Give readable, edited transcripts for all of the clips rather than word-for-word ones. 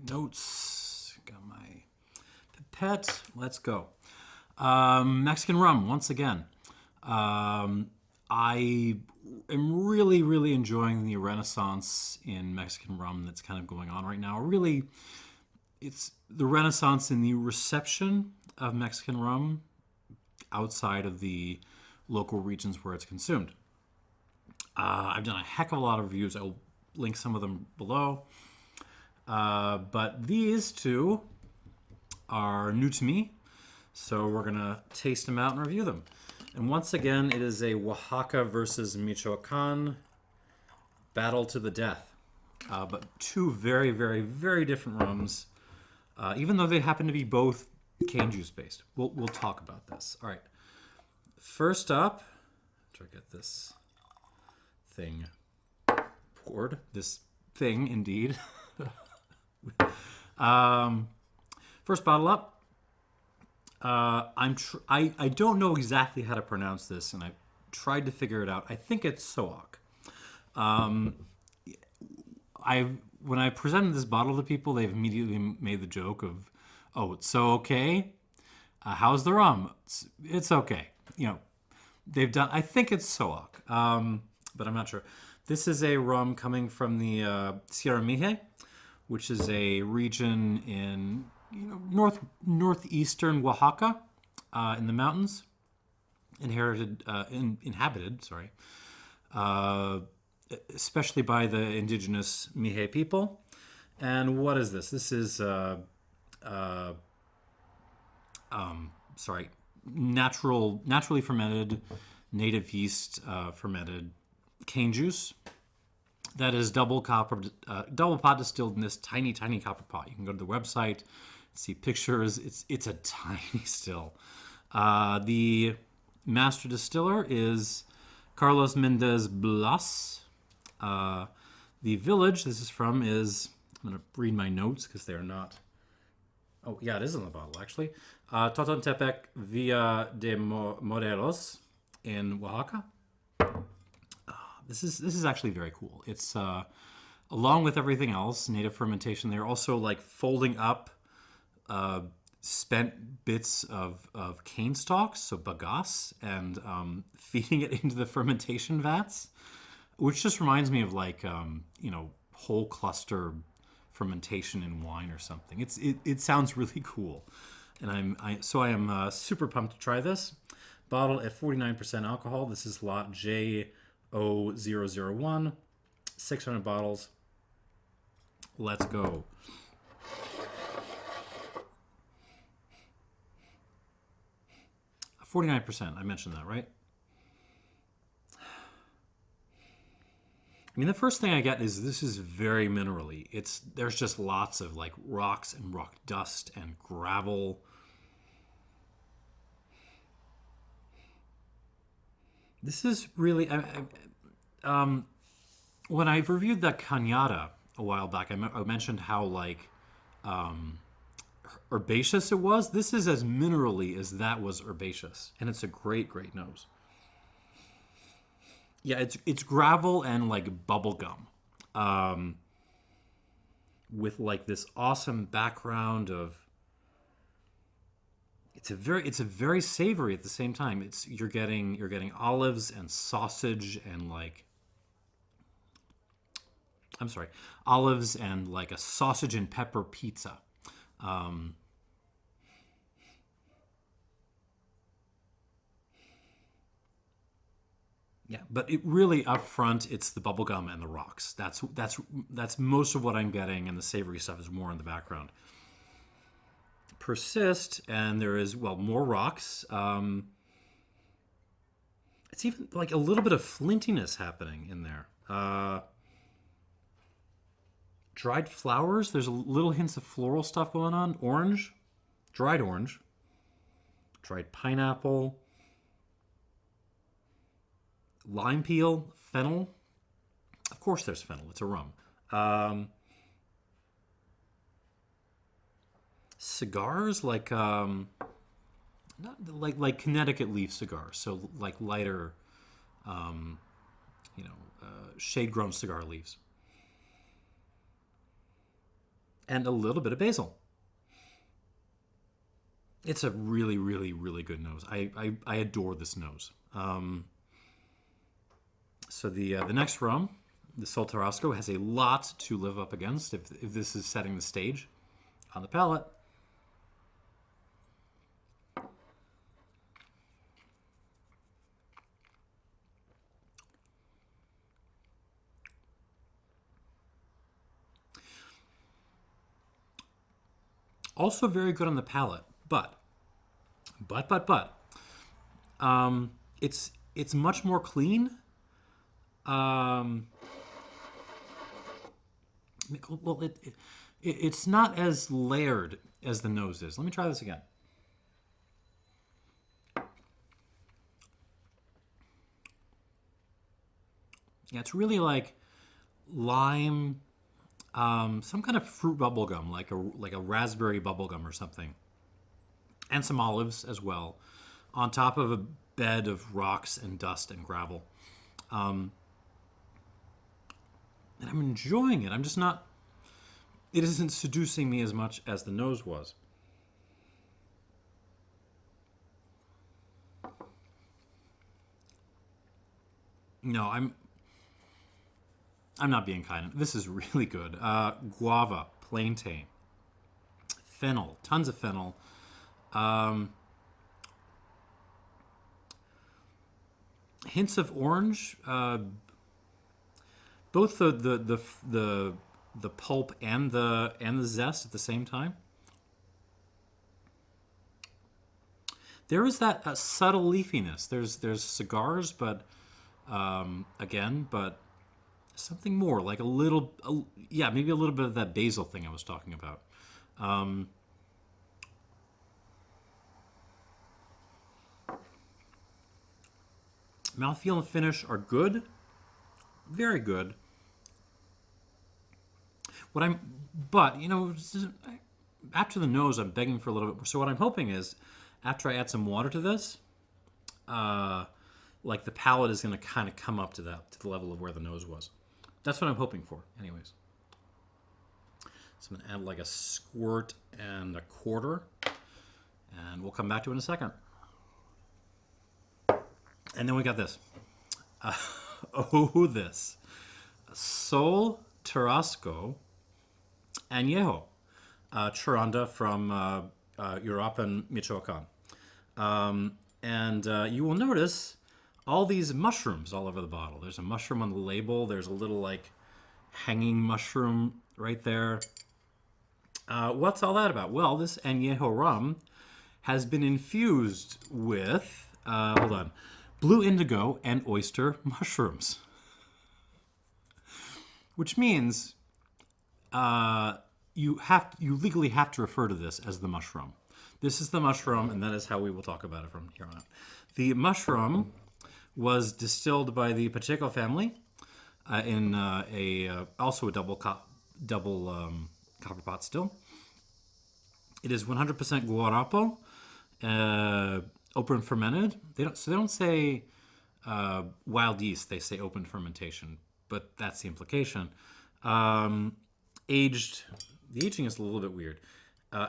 notes. Got my pipette. Let's go. Mexican rum, once again. I am really, really enjoying the renaissance in Mexican rum that's kind of going on right now. Really, it's the renaissance in the reception of Mexican rum outside of the local regions where it's consumed. I've done a heck of a lot of reviews. I'll link some of them below. But these two are new to me, so we're going to taste them out and review them. And once again, it is a Oaxaca versus Michoacán battle to the death. But two very, very, very different rums, even though they happen to be both cane juice based. We'll talk about this. All right. First up, try to get this thing poured. This thing, indeed. First bottle up. I don't know exactly how to pronounce this, and I tried to figure it out. I think it's Tso'ok. When I presented this bottle to people, they've immediately made the joke of, "Oh, it's so okay. How's the rum? It's okay." You know, they've done. I think it's Tso'ok, but I'm not sure. This is a rum coming from the Sierra Mixe, which is a region in northeastern Oaxaca, in the mountains, inhabited, especially by the indigenous Mixe people. And what is this? This is naturally fermented, native yeast fermented cane juice that is double pot distilled in this tiny copper pot. You can go to the website, see pictures. It's a tiny still. The master distiller is Carlos Mendes Blas. The village this is from is, I'm going to read my notes because they're not. Oh, yeah, it is in the bottle, actually. Totontepec Villa de Morelos in Oaxaca. This is actually very cool. It's, along with everything else, native fermentation, they're also like folding up spent bits of cane stalks, so bagasse, and feeding it into the fermentation vats, which just reminds me of like, whole cluster fermentation in wine or something. It sounds really cool. And I am super pumped to try this. Bottle at 49% alcohol. This is lot J0001, 600 bottles. Let's go. %. I mentioned that, right? I mean, the first thing I get is this is very minerally. There's just lots of like rocks and rock dust and gravel. This is really, when I reviewed the Cañada a while back, I mentioned how like herbaceous it was. This is as minerally as that was herbaceous, and it's a great nose. Yeah, it's gravel and like bubble gum, with like this awesome background of. It's a very savory at the same time. You're getting olives and sausage and like. I'm sorry, olives and like a sausage and pepper pizza. Yeah, but it really up front, it's the bubblegum and the rocks. That's most of what I'm getting, and the savory stuff is more in the background. Persist, and there is, well, more rocks. It's even like a little bit of flintiness happening in there. Dried flowers, there's a little hints of floral stuff going on. Orange, dried pineapple, lime peel, fennel. Of course there's fennel, it's a rum. Cigars, like not like Connecticut leaf cigars, so like lighter, shade-grown cigar leaves. and a little bit of basil. It's a really, really, really good nose. I adore this nose. So the next rum, the Sol Tarasco, has a lot to live up against if this is setting the stage on the palate. Also very good on the palate, but it's much more clean. Well, it's not as layered as the nose is. Let me try this again. Yeah, it's really like lime, some kind of fruit bubblegum, like a raspberry bubblegum or something, and some olives as well, on top of a bed of rocks and dust and gravel. And I'm enjoying it. I'm just not. It isn't seducing me as much as the nose was. No, I'm not being kind. This is really good. Guava, plantain, fennel, tons of fennel. Hints of orange. Both the pulp and the zest at the same time. There is that subtle leafiness. There's cigars, but but something more, like maybe a little bit of that basil thing I was talking about. Mouthfeel and finish are good, very good. But after the nose, I'm begging for a little bit more. So what I'm hoping is, after I add some water to this, like the palate is going to kind of come up to the level of where the nose was. That's what I'm hoping for, anyways. So I'm going to add like a squirt and a quarter, and we'll come back to it in a second. And then we got this. This Sol Tarasco Añejo Charanda from Uruapan, Michoacán. And you will notice all these mushrooms all over the bottle. There's a mushroom on the label. There's a little like hanging mushroom right there. What's all that about? Well, this Añejo rum has been infused with, blue indigo and oyster mushrooms. Which means you legally have to refer to this as the mushroom. This is the mushroom, and that is how we will talk about it from here on out. The mushroom was distilled by the Pacheco family in also a double copper pot still. It is 100% guarapo, open-fermented. They don't say wild yeast. They say open fermentation, but that's the implication. Aged, the aging is a little bit weird.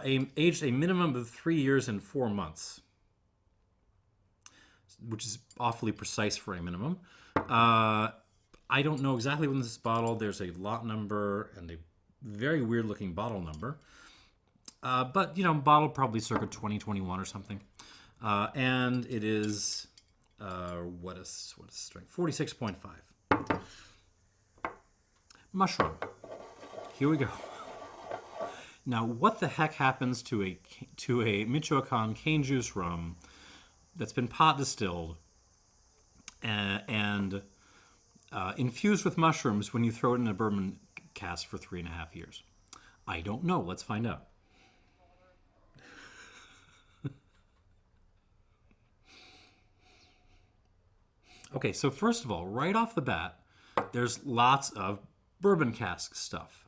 Aged a minimum of 3 years and 4 months, which is awfully precise for a minimum. I don't know exactly when this is bottled. There's a lot number and a very weird looking bottle number. But, bottled probably circa 2021 or something. And it is, what is strength? 46.5. Mushroom. Here we go. Now, what the heck happens to a Michoacán cane juice rum that's been pot distilled and infused with mushrooms when you throw it in a bourbon cask for 3.5 years? I don't know. Let's find out. Okay, so first of all, right off the bat, there's lots of bourbon cask stuff.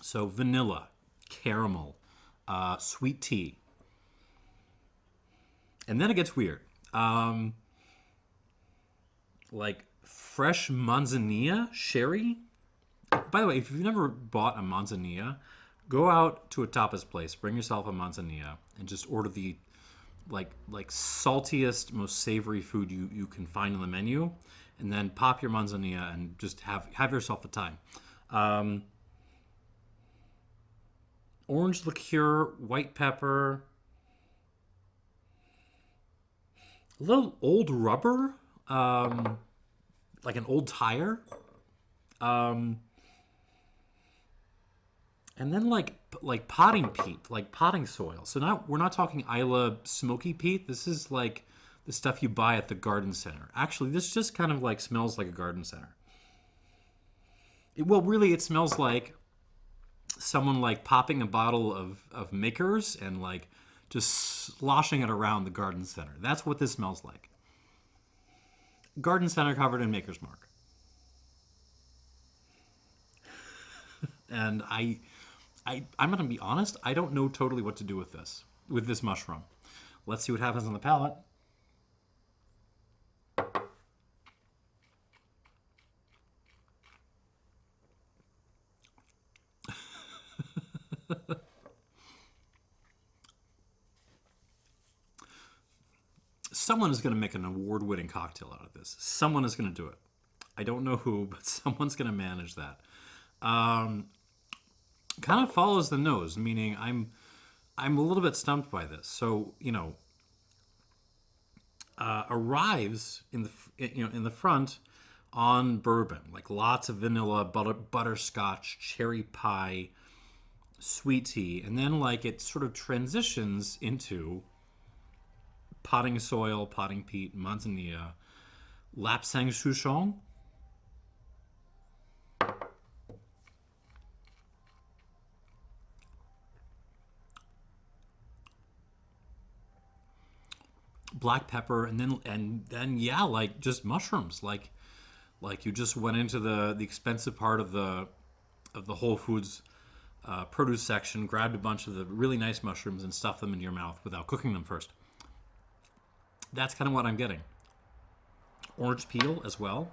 So vanilla, caramel, sweet tea. And then it gets weird. Like fresh manzanilla sherry, By the way, if you've never bought a manzanilla, go out to a tapas place, bring yourself a manzanilla, and just order the like saltiest, most savory food you can find on the menu, and then pop your manzanilla and just have yourself a time. Orange liqueur, white pepper, a little old rubber, like an old tire, and then like potting peat, like potting soil. So now we're not talking Isla smoky peat. This is like the stuff you buy at the garden center. Actually, this just kind of like smells like a garden center. Well, really, it smells like someone like popping a bottle of Makers and like just sloshing it around the garden center. That's what this smells like. Garden center covered in Maker's Mark. And I'm going to be honest, I don't know totally what to do with this mushroom. Let's see what happens on the palate. Someone is going to make an award-winning cocktail out of this. Someone is going to do it. I don't know who, but someone's going to manage that. Kind of follows the nose, meaning I'm a little bit stumped by this. So, arrives in the front on bourbon, like lots of vanilla, butterscotch, cherry pie, sweet tea, and then like it sort of transitions into potting soil, potting peat, manzanilla, lapsang souchong. Black pepper, and then yeah, like just mushrooms, like you just went into the expensive part of the Whole Foods produce section, grabbed a bunch of the really nice mushrooms and stuffed them in your mouth without cooking them first. That's kind of what I'm getting. Orange peel as well.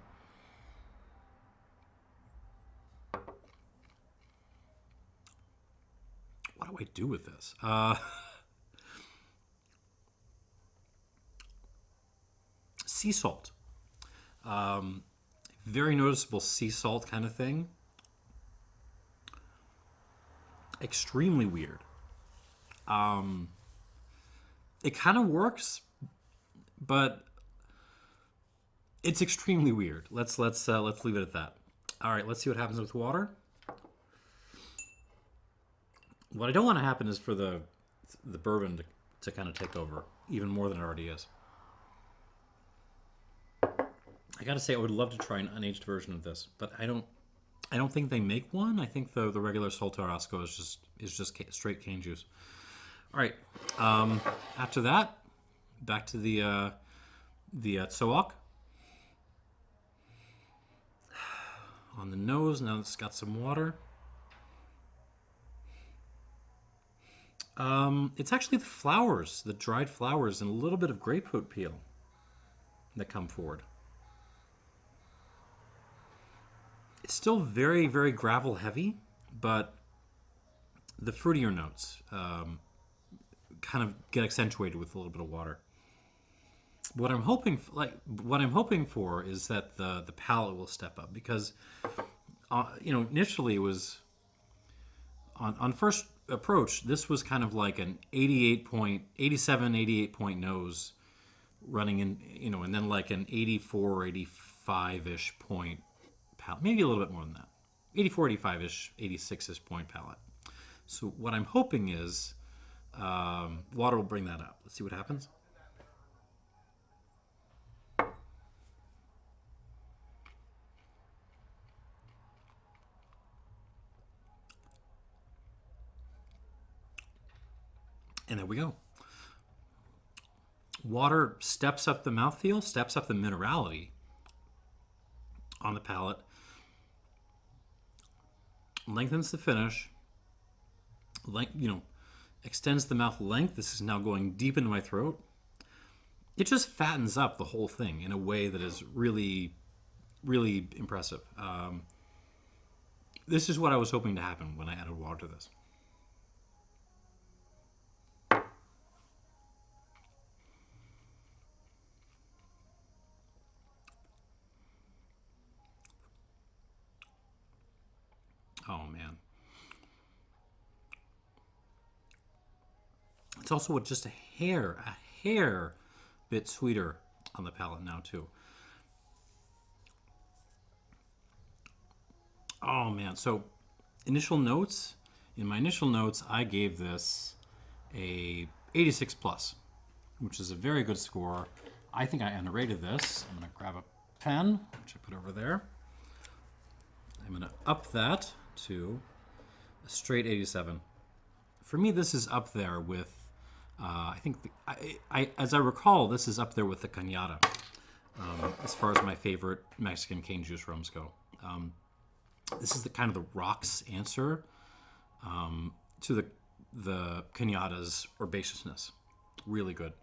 What do I do with this? Sea salt. Very noticeable sea salt kind of thing. Extremely weird. It kind of works, but it's extremely weird. Let's leave it at that. All right, let's see what happens with water. What I don't want to happen is for the bourbon to kind of take over even more than it already is. I gotta say, I would love to try an unaged version of this, but I don't think they make one. I think the regular Sol Tarasco is just straight cane juice. All right. After that, back to the Tso'ok. On the nose, now it's got some water. It's actually the flowers, the dried flowers, and a little bit of grapefruit peel that come forward. It's still very, very gravel heavy, but the fruitier notes kind of get accentuated with a little bit of water. What I'm hoping for is that the palate will step up, because initially it was on first approach, this was kind of like an 88 point nose running in, and then like an 84, 85-ish point palate, maybe a little bit more than that, 84, 85-ish, 86-ish point palate. So what I'm hoping is water will bring that up. Let's see what happens. And there we go. Water steps up the mouthfeel, steps up the minerality on the palate, lengthens the finish, extends the mouth length. This is now going deep into my throat. It just fattens up the whole thing in a way that is really, really impressive. This is what I was hoping to happen when I added water to this. Oh man. It's also just a hair bit sweeter on the palate now too. Oh man, so initial notes, in my initial notes, I gave this a 86 plus, which is a very good score. I think I underrated this. I'm gonna grab a pen, which I put over there. I'm gonna up that to a straight 87. For me, this is up there with, I think, as I recall, this is up there with the Cañada, as far as my favorite Mexican cane juice rums go. This is the kind of the rocks answer to the Cañada's herbaceousness. Really good.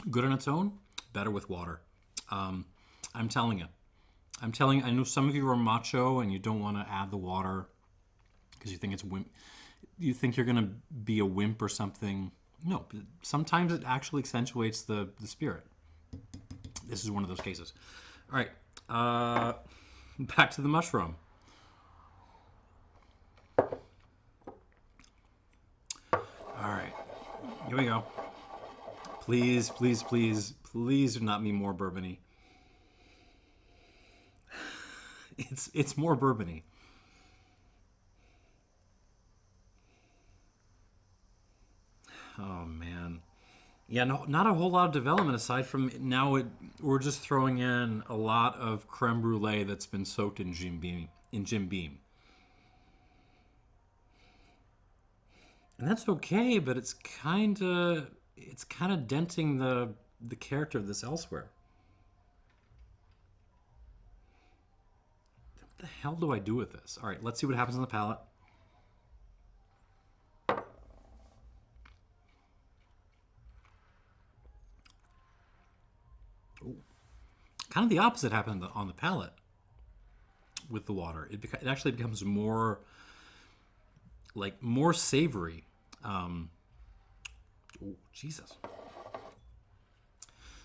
Good on its own, better with water. I'm telling you. I know some of you are macho and you don't want to add the water because you think it's wimp. You think you're going to be a wimp or something. No, sometimes it actually accentuates the spirit. This is one of those cases. All right, back to the mushroom. All right, here we go. Please, please, please, please do not be more bourbony. It's more bourbony. Oh man. Yeah, no, not a whole lot of development aside from now we're just throwing in a lot of creme brulee that's been soaked in Jim Beam. And that's okay, but it's kind of denting the character of this elsewhere. What the hell do I do with this? All right, let's see what happens on the palate. Ooh. Kind of the opposite happened on the palate with the water. It actually becomes more savory. Oh, Jesus.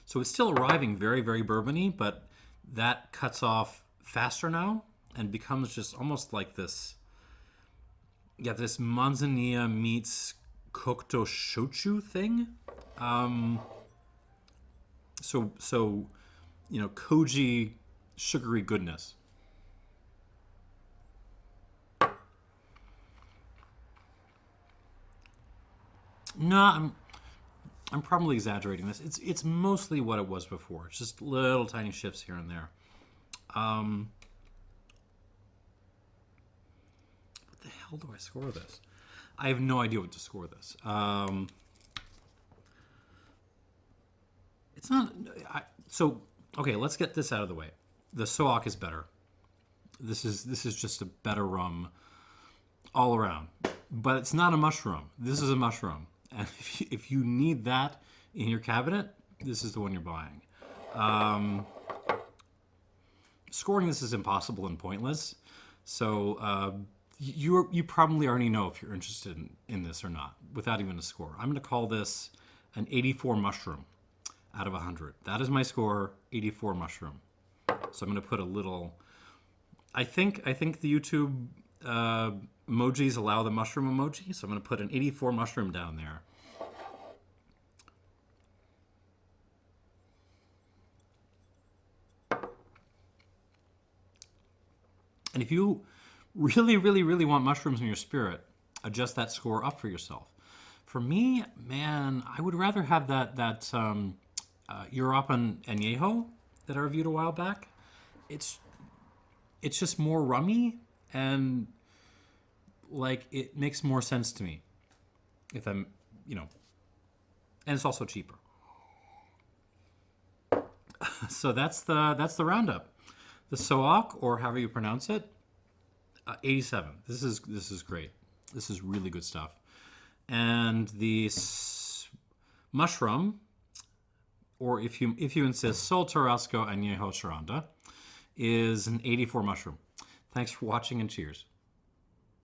So it's still arriving very, very bourbony, but that cuts off faster now and becomes just almost like this. Yeah, this manzanilla meets kokto shochu thing. So koji sugary goodness. No, I'm probably exaggerating this. It's mostly what it was before. It's just little tiny shifts here and there. What the hell do I score this? I have no idea what to score this. It's not. Okay. Let's get this out of the way. The Tso'ok is better. This is just a better rum all around. But it's not a mushroom. This is a mushroom. And if you need that in your cabinet, this is the one you're buying. Scoring this is impossible and pointless. So you probably already know if you're interested in this or not without even a score. I'm going to call this an 84 mushroom out of 100. That is my score, 84 mushroom. So I'm going to put a little... I think the YouTube... emojis allow the mushroom emoji, so I'm going to put an 84 mushroom down there. And if you really, really, really want mushrooms in your spirit, adjust that score up for yourself. For me, man, I would rather have that Uruapan Añejo that I reviewed a while back. It's just more rummy and like it makes more sense to me if I'm, and it's also cheaper. So that's the roundup. The Tso'ok, or however you pronounce it, 87. This is great. This is really good stuff. And the mushroom, or if you insist, Sol Tarasco Añejo Charanda, is an 84 mushroom. Thanks for watching and cheers.